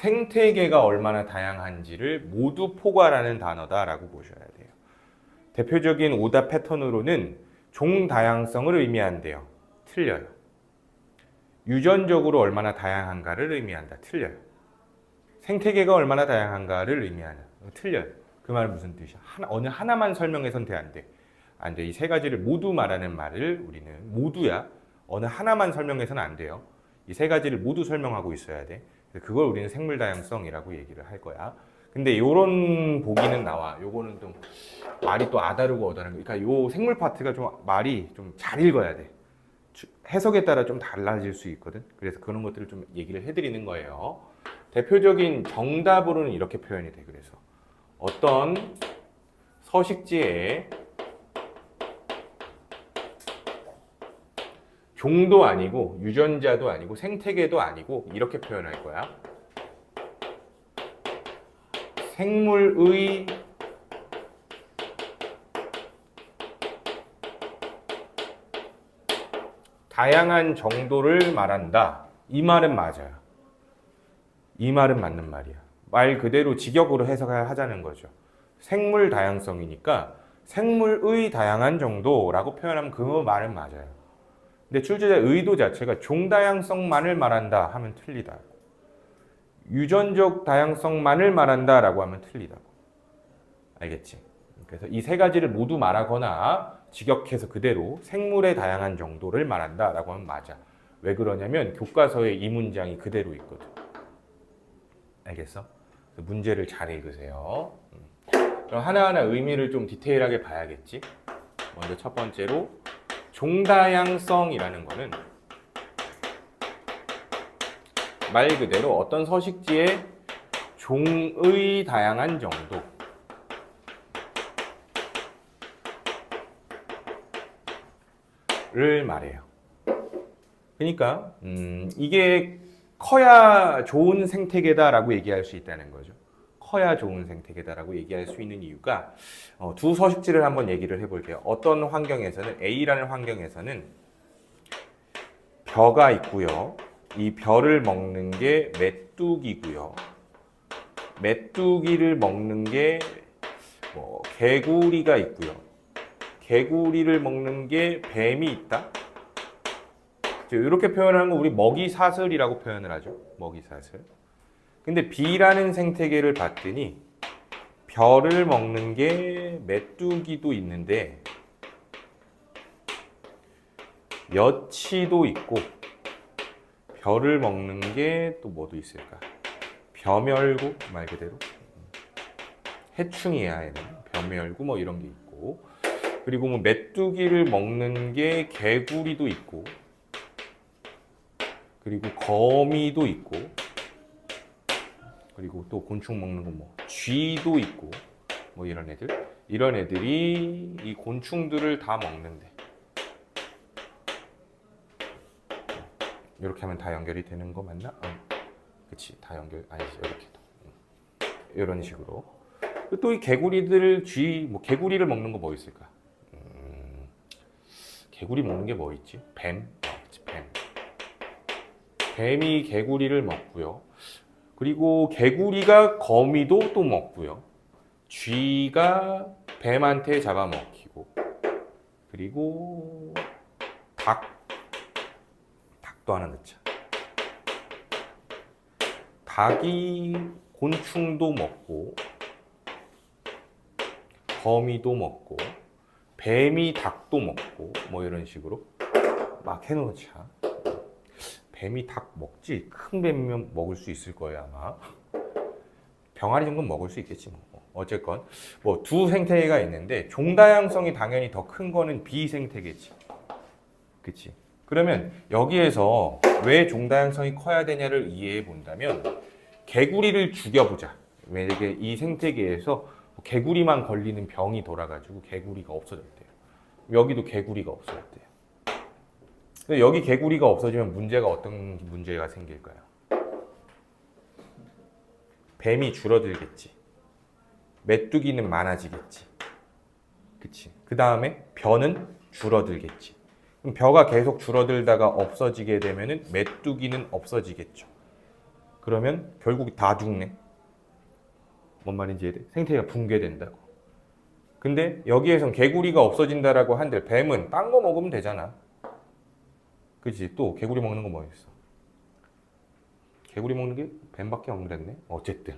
생태계가 얼마나 다양한지를 모두 포괄하는 단어다라고 보셔야 돼요. 대표적인 오답 패턴으로는 종 다양성을 의미한대요. 틀려요. 유전적으로 얼마나 다양한가를 의미한다. 틀려요. 생태계가 얼마나 다양한가를 의미하는. 틀려요. 그 말은 무슨 뜻이야? 어느 하나만 설명해선 돼, 안 돼? 안 돼. 이 세 가지를 모두 말하는 말을 우리는 모두야. 어느 하나만 설명해서는 안 돼요. 이 세 가지를 모두 설명하고 있어야 돼. 그걸 우리는 생물 다양성이라고 얘기를 할 거야. 근데 요런 보기는 나와. 요거는 좀 말이 또 아다르고 어다른 거. 그러니까 요 생물 파트가 좀 말이 좀 잘 읽어야 돼. 해석에 따라 좀 달라질 수 있거든. 그래서 그런 것들을 좀 얘기를 해드리는 거예요. 대표적인 정답으로는 이렇게 표현이 돼. 그래서 어떤 서식지에 종도 아니고 유전자도 아니고 생태계도 아니고 이렇게 표현할 거야. 생물의 다양한 정도를 말한다. 이 말은 맞아요. 이 말은 맞는 말이야. 말 그대로 직역으로 해석을 하자는 거죠. 생물 다양성이니까 생물의 다양한 정도라고 표현하면 그 말은 맞아요. 근데 출제자의 의도 자체가 종다양성만을 말한다 하면 틀리다. 유전적 다양성만을 말한다라고 하면 틀리다고. 알겠지? 그래서 이 세 가지를 모두 말하거나 직역해서 그대로 생물의 다양한 정도를 말한다라고 하면 맞아. 왜 그러냐면 교과서에 이 문장이 그대로 있거든. 알겠어? 문제를 잘 읽으세요. 그럼 하나하나 의미를 좀 디테일하게 봐야겠지? 먼저 첫 번째로 종다양성이라는 거는 말 그대로 어떤 서식지의 종의 다양한 정도를 말해요. 그러니까 이게 커야 좋은 생태계다라고 얘기할 수 있다는 거죠. 커야 좋은 생태계다라고 얘기할 수 있는 이유가 두 서식지를 한번 얘기를 해볼게요. 어떤 환경에서는 A라는 환경에서는 벼가 있고요. 이 벼를 먹는 게 메뚜기고요. 메뚜기를 먹는 게 개구리가 있고요. 개구리를 먹는 게 뱀이 있다. 이렇게 표현하는 거 우리 먹이사슬이라고 표현을 하죠. 먹이사슬. 근데 B라는 생태계를 봤더니 벼를 먹는 게 메뚜기도 있는데 멸치도 있고 벼를 먹는 게 또 뭐도 있을까? 벼멸구 말 그대로 해충이야 얘는. 벼멸구 뭐 이런 게 있고 그리고 뭐 메뚜기를 먹는 게 개구리도 있고 그리고 거미도 있고 그리고 또 곤충 먹는 거 뭐 쥐도 있고 뭐 이런 애들이 이 곤충들을 다 먹는데 이렇게 하면 다 연결이 되는 거 맞나? 그치, 다 연결 아니지 이렇게도 이런 식으로. 또 이 개구리들 개구리를 먹는 거 뭐 있을까? 개구리 먹는 게 뭐 있지? 뱀. 뱀이 개구리를 먹고요. 그리고 개구리가 거미도 또 먹고요. 쥐가 뱀한테 잡아먹히고 그리고 닭도 하나 넣자. 닭이 곤충도 먹고 거미도 먹고 뱀이 닭도 먹고 뭐 이런 식으로 막 해놓자. 뱀이 닭 먹지? 큰 뱀이면 먹을 수 있을 거예요 아마. 병아리 정도는 먹을 수 있겠지 뭐. 어쨌건 뭐 두 생태계가 있는데 종다양성이 당연히 더 큰 거는 B 생태계지. 그치? 그러면 여기에서 왜 종다양성이 커야 되냐를 이해해 본다면 개구리를 죽여보자. 만약에 이 생태계에서 개구리만 걸리는 병이 돌아가지고 개구리가 없어졌대요. 여기도 개구리가 없어졌대요. 근데 여기 개구리가 없어지면 어떤 문제가 생길까요? 뱀이 줄어들겠지. 메뚜기는 많아지겠지. 그치? 그 다음에 벼는 줄어들겠지. 그럼 벼가 계속 줄어들다가 없어지게 되면은 메뚜기는 없어지겠죠. 그러면 결국 다 죽네. 뭔 말인지 이해돼? 생태계가 붕괴된다고. 근데 여기에선 개구리가 없어진다라고 한들 뱀은 딴 거 먹으면 되잖아. 그치? 또 개구리 먹는 거 뭐 있어? 개구리 먹는 게 뱀밖에 없는데 어쨌든.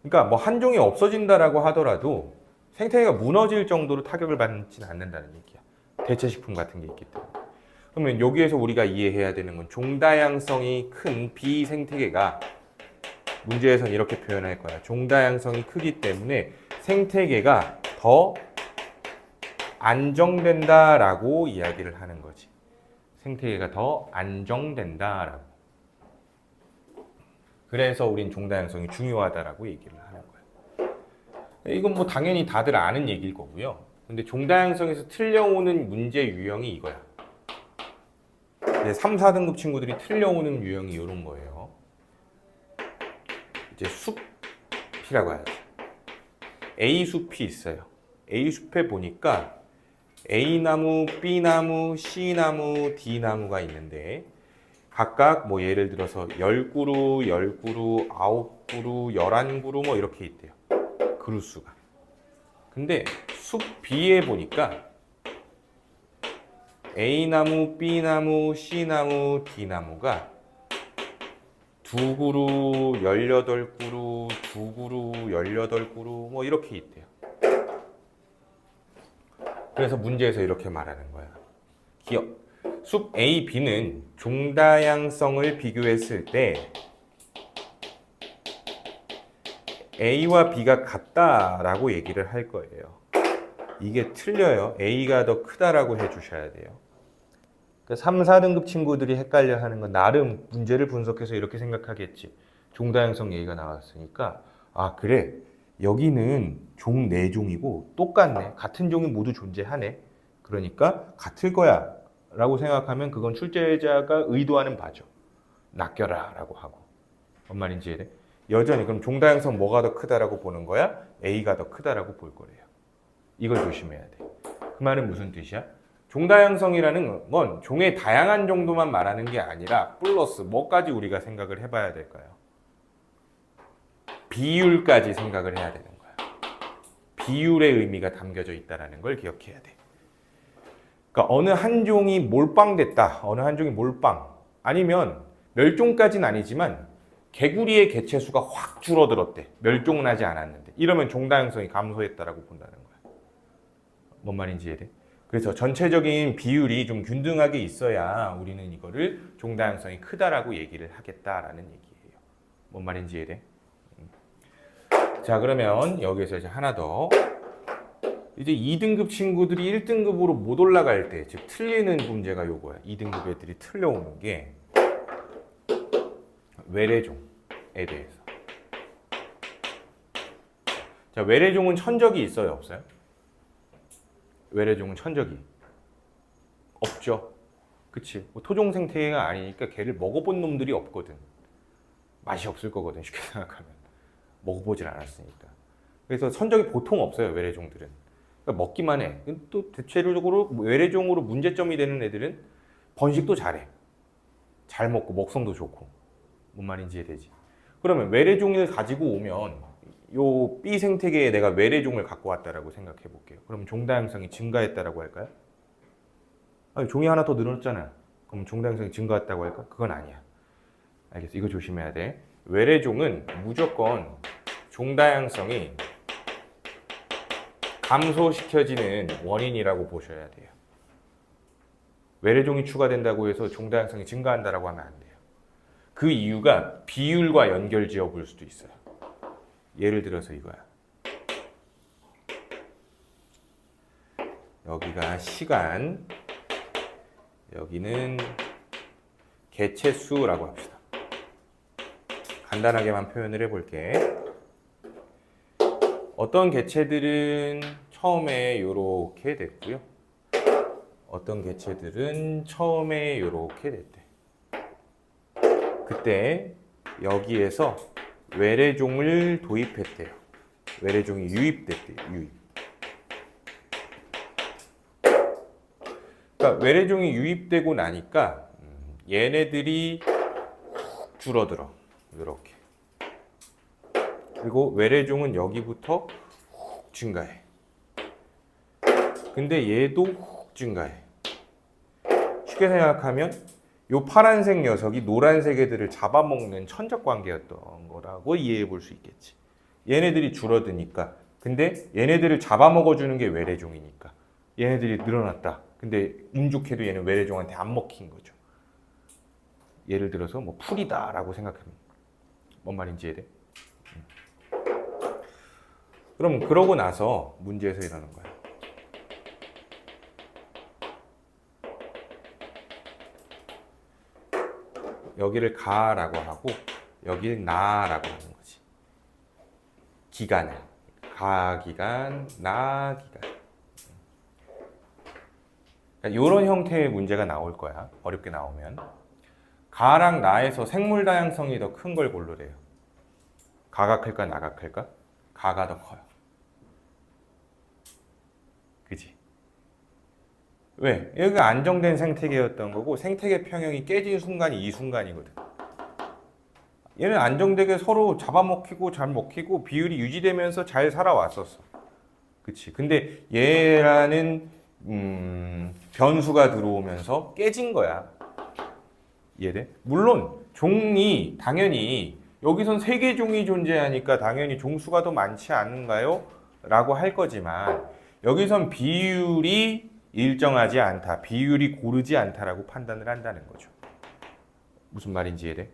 그러니까 뭐 한 종이 없어진다라고 하더라도 생태계가 무너질 정도로 타격을 받지는 않는다는 얘기야. 대체식품 같은 게 있기 때문에. 그러면 여기에서 우리가 이해해야 되는 건 종다양성이 큰 비생태계가 문제에선 이렇게 표현할 거야. 종다양성이 크기 때문에 생태계가 더 안정된다라고 이야기를 하는 거지. 생태계가 더 안정된다라고. 그래서 우린 종다양성이 중요하다라고 얘기를 하는 거야. 이건 뭐 당연히 다들 아는 얘기일 거고요. 근데 종다양성에서 틀려오는 문제 유형이 이거야. 3, 4등급 친구들이 틀려오는 유형이 이런 거예요. 이제 숲이라고 하죠. A숲이 있어요. A숲에 보니까 A나무, B나무, C나무, D나무가 있는데 각각 뭐 예를 들어서 10그루, 10그루, 9그루, 11그루 뭐 이렇게 있대요. 그루 수가. 근데 숲 B에 보니까 A나무, B나무, C나무, D나무가 2그루, 18그루, 2그루, 18그루 뭐 이렇게 있대요. 그래서 문제에서 이렇게 말하는 거야. 숲 A, B는 종다양성을 비교했을 때 A와 B가 같다라고 얘기를 할 거예요. 이게 틀려요. A가 더 크다라고 해주셔야 돼요. 3, 4등급 친구들이 헷갈려 하는 건 나름 문제를 분석해서 이렇게 생각하겠지. 종다양성 얘기가 나왔으니까 아 그래 여기는 종 4종이고 똑같네. 같은 종이 모두 존재하네. 그러니까 같을 거야 라고 생각하면 그건 출제자가 의도하는 바죠. 낚여라 라고 하고. 뭔 말인지 이해돼? 여전히 그럼 종다양성 뭐가 더 크다라고 보는 거야? A가 더 크다라고 볼 거래요. 이걸 조심해야 돼. 그 말은 무슨 뜻이야? 종다양성이라는 건 종의 다양한 정도만 말하는 게 아니라 플러스 뭐까지 우리가 생각을 해봐야 될까요? 비율까지 생각을 해야 되는 거야. 비율의 의미가 담겨져 있다는 걸 기억해야 돼. 그러니까 어느 한 종이 몰빵됐다. 어느 한 종이 몰빵. 아니면 멸종까지는 아니지만 개구리의 개체 수가 확 줄어들었대. 멸종은 하지 않았는데. 이러면 종다양성이 감소했다라고 본다는 거야. 뭔 말인지 이해돼? 그래서 전체적인 비율이 좀 균등하게 있어야 우리는 이거를 종다양성이 크다라고 얘기를 하겠다라는 얘기예요. 뭔 말인지 이해돼? 자, 그러면 여기서 이제 하나 더. 이제 2등급 친구들이 1등급으로 못 올라갈 때, 즉 틀리는 문제가 요거야. 2등급 애들이 틀려오는 게 외래종에 대해서. 자, 외래종은 천적이 있어요, 없어요? 외래종은 천적이 없죠. 그치? 뭐 토종 생태계가 아니니까 걔를 먹어본 놈들이 없거든. 맛이 없을 거거든, 쉽게 생각하면. 먹어보질 않았으니까. 그래서 천적이 보통 없어요, 외래종들은. 그러니까 먹기만 해. 또 대체적으로 외래종으로 문제점이 되는 애들은 번식도 잘해. 잘 먹고 먹성도 좋고. 뭔 말인지 이해되지? 그러면 외래종을 가지고 오면 요 B 생태계에 내가 외래종을 갖고 왔다라고 생각해 볼게요. 그럼 종다양성이 증가했다라고 할까요? 아니, 종이 하나 더 늘었잖아. 그럼 종다양성이 증가했다고 할까? 그건 아니야. 알겠어. 이거 조심해야 돼. 외래종은 무조건 종다양성이 감소시켜지는 원인이라고 보셔야 돼요. 외래종이 추가된다고 해서 종다양성이 증가한다라고 하면 안 돼요. 그 이유가 비율과 연결지어 볼 수도 있어요. 예를 들어서 이거야. 여기가 시간, 여기는 개체 수라고 합시다. 간단하게만 표현을 해볼게. 어떤 개체들은 처음에 요렇게 됐고요. 어떤 개체들은 처음에 요렇게 됐대. 그때 여기에서 외래종을 도입했대요. 외래종이 유입됐대요. 유입. 그러니까 외래종이 유입되고 나니까 얘네들이 줄어들어. 이렇게. 그리고 외래종은 여기부터 훅 증가해. 근데 얘도 훅 증가해. 쉽게 생각하면 요 파란색 녀석이 노란색 애들을 잡아먹는 천적 관계였던 거라고 이해해 볼 수 있겠지. 얘네들이 줄어드니까. 근데 얘네들을 잡아먹어주는 게 외래종이니까. 얘네들이 늘어났다. 근데 운 좋게도 얘는 외래종한테 안 먹힌 거죠. 예를 들어서 뭐 풀이다라고 생각하면 뭔 말인지 이해돼? 그럼 그러고 나서 문제에서 이러는 거야. 여기를 가라고 하고 여기를 나라고 하는 거지. 기간을. 가 기간, 나 기간. 그러니까 이런 형태의 문제가 나올 거야. 어렵게 나오면. 가랑 나에서 생물 다양성이 더 큰 걸 고르래요. 가가 클까 나가 클까? 가가 더 커요. 그지? 왜? 여기가 안정된 생태계였던 거고 생태계 평형이 깨진 순간이 이 순간이거든. 얘는 안정되게 서로 잡아먹히고 잘 먹히고 비율이 유지되면서 잘 살아왔었어. 그치? 근데 얘라는 변수가 들어오면서 깨진 거야. 이해돼? 물론 종이 당연히 여기선 세 개 종이 존재하니까 당연히 종수가 더 많지 않은가요? 라고 할 거지만 여기선 비율이 일정하지 않다. 비율이 고르지 않다라고 판단을 한다는 거죠. 무슨 말인지 이해돼?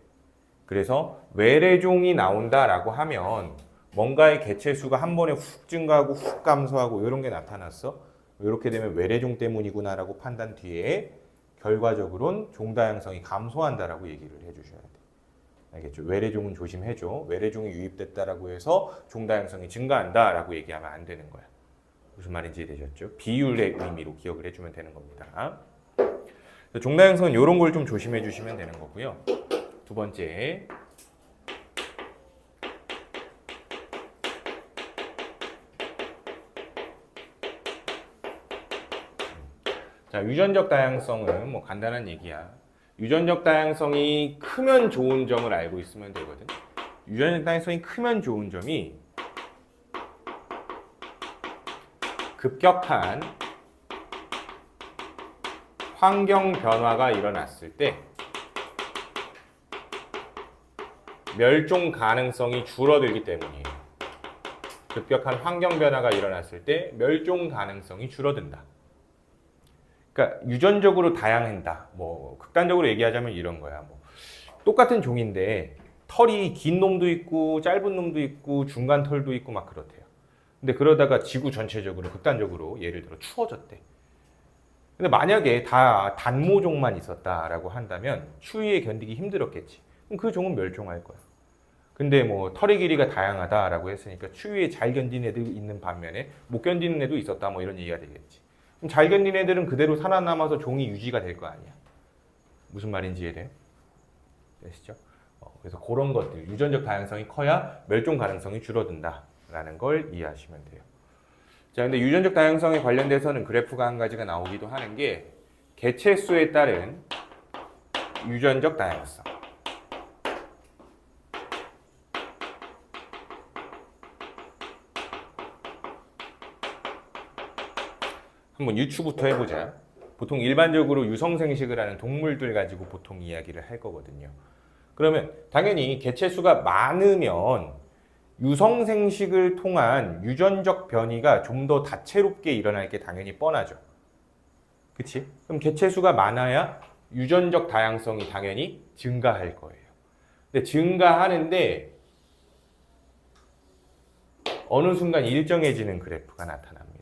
그래서 외래종이 나온다라고 하면 뭔가의 개체수가 한 번에 훅 증가하고 훅 감소하고 이런 게 나타났어. 이렇게 되면 외래종 때문이구나라고 판단 뒤에 결과적으로는 종다양성이 감소한다라고 얘기를 해주셔야 돼. 알겠죠? 외래종은 조심해줘. 외래종이 유입됐다라고 해서 종다양성이 증가한다라고 얘기하면 안 되는 거야. 무슨 말인지 되셨죠? 비율의 의미로 기억을 해주면 되는 겁니다. 종다양성은 이런 걸 좀 조심해 주시면 되는 거고요. 두 번째, 자, 유전적 다양성은 뭐 간단한 얘기야. 유전적 다양성이 크면 좋은 점을 알고 있으면 되거든. 유전적 다양성이 크면 좋은 점이 급격한 환경 변화가 일어났을 때 멸종 가능성이 줄어들기 때문이에요. 급격한 환경 변화가 일어났을 때 멸종 가능성이 줄어든다. 그러니까 유전적으로 다양한다. 뭐 극단적으로 얘기하자면 이런 거야. 뭐 똑같은 종인데 털이 긴 놈도 있고 짧은 놈도 있고 중간 털도 있고 막 그렇대요. 근데 그러다가 지구 전체적으로 극단적으로 예를 들어 추워졌대. 근데 만약에 다 단모종만 있었다라고 한다면 추위에 견디기 힘들었겠지. 그럼 그 종은 멸종할 거야. 근데 뭐 털의 길이가 다양하다라고 했으니까 추위에 잘 견디는 애들이 있는 반면에 못 견디는 애도 있었다 뭐 이런 얘기가 되겠지. 그럼 잘 견디는 애들은 그대로 살아남아서 종이 유지가 될 거 아니야. 무슨 말인지 이해돼요? 되시죠? 그래서 그런 것들, 유전적 다양성이 커야 멸종 가능성이 줄어든다라는 걸 이해하시면 돼요. 자, 근데 유전적 다양성에 관련돼서는 그래프가 한 가지가 나오기도 하는 게 개체수에 따른 유전적 다양성. 한번 유추부터 해보자. 보통 일반적으로 유성생식을 하는 동물들 가지고 보통 이야기를 할 거거든요. 그러면 당연히 개체수가 많으면 유성생식을 통한 유전적 변이가 좀 더 다채롭게 일어날 게 당연히 뻔하죠. 그치? 그럼 개체수가 많아야 유전적 다양성이 당연히 증가할 거예요. 근데 증가하는데 어느 순간 일정해지는 그래프가 나타납니다.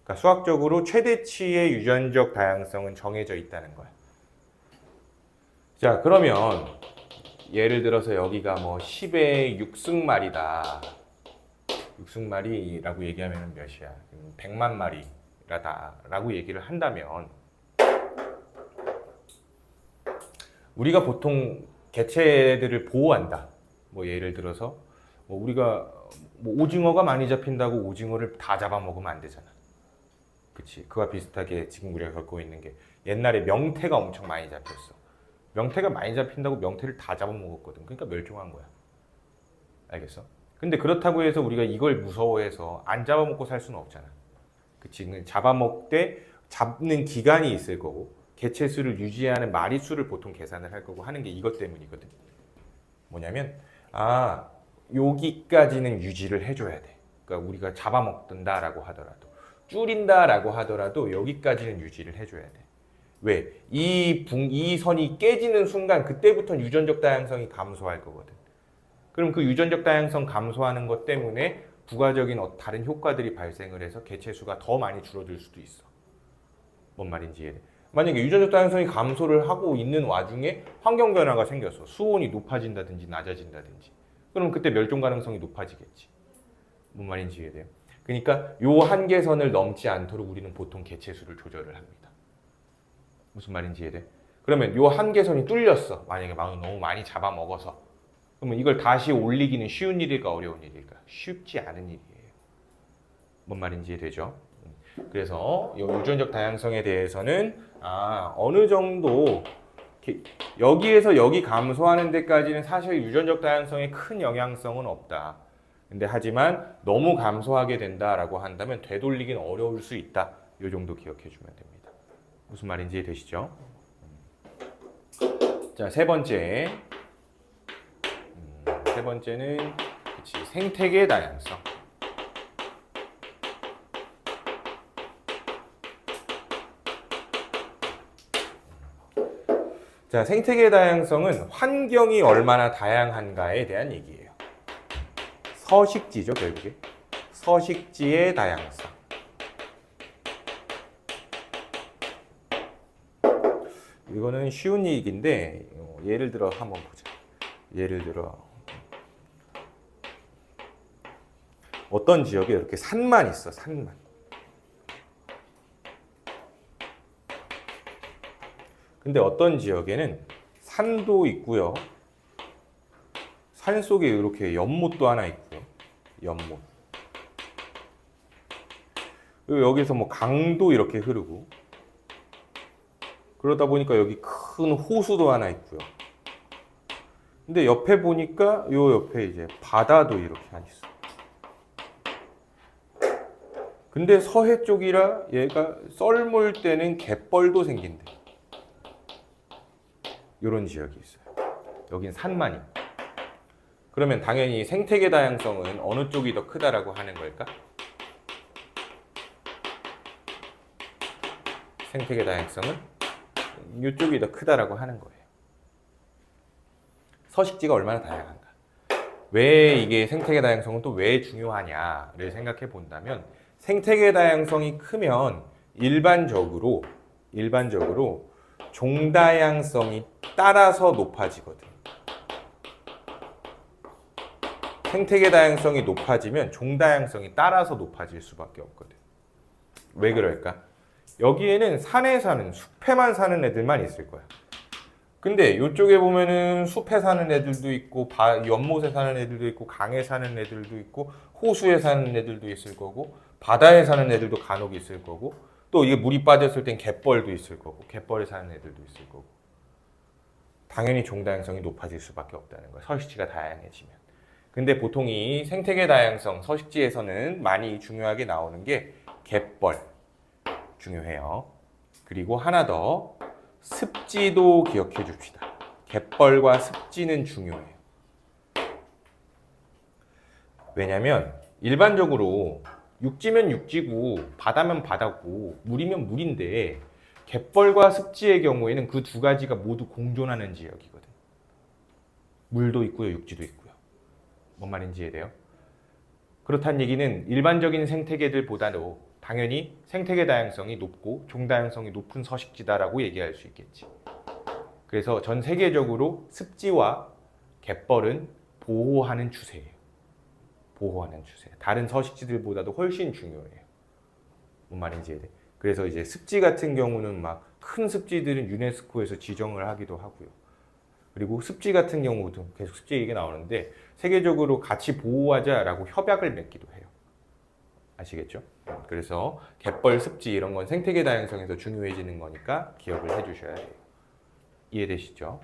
그러니까 수학적으로 최대치의 유전적 다양성은 정해져 있다는 거야. 자, 그러면 예를 들어서 여기가 뭐 10의 6승말이다. 6승말이라고 얘기하면 몇이야? 100만 마리라고 얘기를 한다면 우리가 보통 개체들을 보호한다. 뭐 예를 들어서 뭐 우리가 뭐 오징어가 많이 잡힌다고 오징어를 다 잡아먹으면 안 되잖아. 그치? 그와 비슷하게 지금 우리가 겪고 있는 게 옛날에 명태가 엄청 많이 잡혔어. 명태가 많이 잡힌다고 명태를 다 잡아먹었거든. 그러니까 멸종한 거야. 알겠어? 근데 그렇다고 해서 우리가 이걸 무서워해서 안 잡아먹고 살 수는 없잖아. 그치? 잡아먹되 잡는 기간이 있을 거고 개체수를 유지하는 마리수를 보통 계산을 할 거고 하는 게 이것 때문이거든. 뭐냐면 여기까지는 유지를 해줘야 돼. 그러니까 우리가 잡아먹는다라고 하더라도 줄인다라고 하더라도 여기까지는 유지를 해줘야 돼. 왜? 이 선이 깨지는 순간 그때부터 유전적 다양성이 감소할 거거든. 그럼 그 유전적 다양성 감소하는 것 때문에 부가적인 다른 효과들이 발생을 해서 개체수가 더 많이 줄어들 수도 있어. 뭔 말인지 이해돼? 만약에 유전적 다양성이 감소를 하고 있는 와중에 환경 변화가 생겼어. 수온이 높아진다든지 낮아진다든지. 그럼 그때 멸종 가능성이 높아지겠지. 뭔 말인지 이해돼요? 그러니까 요 한계선을 넘지 않도록 우리는 보통 개체수를 조절을 합니다. 무슨 말인지 이해돼? 그러면 요 한계선이 뚫렸어. 만약에 너무 많이 잡아먹어서. 그러면 이걸 다시 올리기는 쉬운 일일까 어려운 일일까? 쉽지 않은 일이에요. 뭔 말인지 이해되죠? 그래서 이 유전적 다양성에 대해서는 어느 정도 여기에서 여기 감소하는 데까지는 사실 유전적 다양성에 큰 영향성은 없다. 근데 하지만 너무 감소하게 된다라고 한다면 되돌리기는 어려울 수 있다. 이 정도 기억해 주면 됩니다. 무슨 말인지 되시죠? 자, 세 번째는 생태계 다양성. 자, 생태계 다양성은 환경이 얼마나 다양한가에 대한 얘기예요. 서식지죠, 결국에. 서식지의 다양성. 이거는 쉬운 얘기인데 예를 들어 한번 보자. 예를 들어 어떤 지역에 이렇게 산만 있어, 산만. 근데 어떤 지역에는 산도 있고요. 산 속에 이렇게 연못도 하나 있고요. 연못. 그리고 여기서 뭐 강도 이렇게 흐르고. 그러다 보니까 여기 큰 호수도 하나 있고요. 근데 옆에 보니까 요 옆에 이제 바다도 이렇게 하나 있어. 근데 서해 쪽이라 얘가 썰물 때는 갯벌도 생긴대. 이런 지역이 있어요. 여긴 산만 있고. 그러면 당연히 생태계 다양성은 어느 쪽이 더 크다라고 하는 걸까? 생태계 다양성은 이쪽이 더 크다라고 하는 거예요. 서식지가 얼마나 다양한가? 왜 이게 생태계 다양성은 또 왜 중요하냐를 생각해 본다면 생태계 다양성이 크면 일반적으로 종다양성이 따라서 높아지거든. 생태계 다양성이 높아지면 종다양성이 따라서 높아질 수밖에 없거든. 왜 그럴까? 여기에는 산에 사는, 숲에만 사는 애들만 있을 거야. 근데 이쪽에 보면은 숲에 사는 애들도 있고 연못에 사는 애들도 있고 강에 사는 애들도 있고 호수에 사는 애들도 있을 거고 바다에 사는 애들도 간혹 있을 거고 또 이게 물이 빠졌을 땐 갯벌도 있을 거고 갯벌에 사는 애들도 있을 거고 당연히 종다양성이 높아질 수밖에 없다는 거야. 서식지가 다양해지면. 근데 보통 이 생태계 다양성 서식지에서는 많이 중요하게 나오는 게 갯벌 중요해요. 그리고 하나 더 습지도 기억해 줍시다. 갯벌과 습지는 중요해요. 왜냐면 일반적으로 육지면 육지고 바다면 바다고 물이면 물인데 갯벌과 습지의 경우에는 그 두 가지가 모두 공존하는 지역이거든. 물도 있고요, 육지도 있고요. 뭔 말인지 이해돼요? 그렇다는 얘기는 일반적인 생태계들보다도 당연히 생태계 다양성이 높고 종다양성이 높은 서식지다라고 얘기할 수 있겠지. 그래서 전 세계적으로 습지와 갯벌은 보호하는 추세예요. 보호하는 추세. 다른 서식지들보다도 훨씬 중요해요. 뭔 말인지 이해돼? 그래서 이제 습지 같은 경우는 막 큰 습지들은 유네스코에서 지정을 하기도 하고요. 그리고 습지 같은 경우도 계속 습지 얘기가 나오는데 세계적으로 같이 보호하자라고 협약을 맺기도 해요. 아시겠죠? 그래서 갯벌, 습지 이런 건 생태계 다양성에서 중요해지는 거니까 기억을 해주셔야 돼요. 이해되시죠?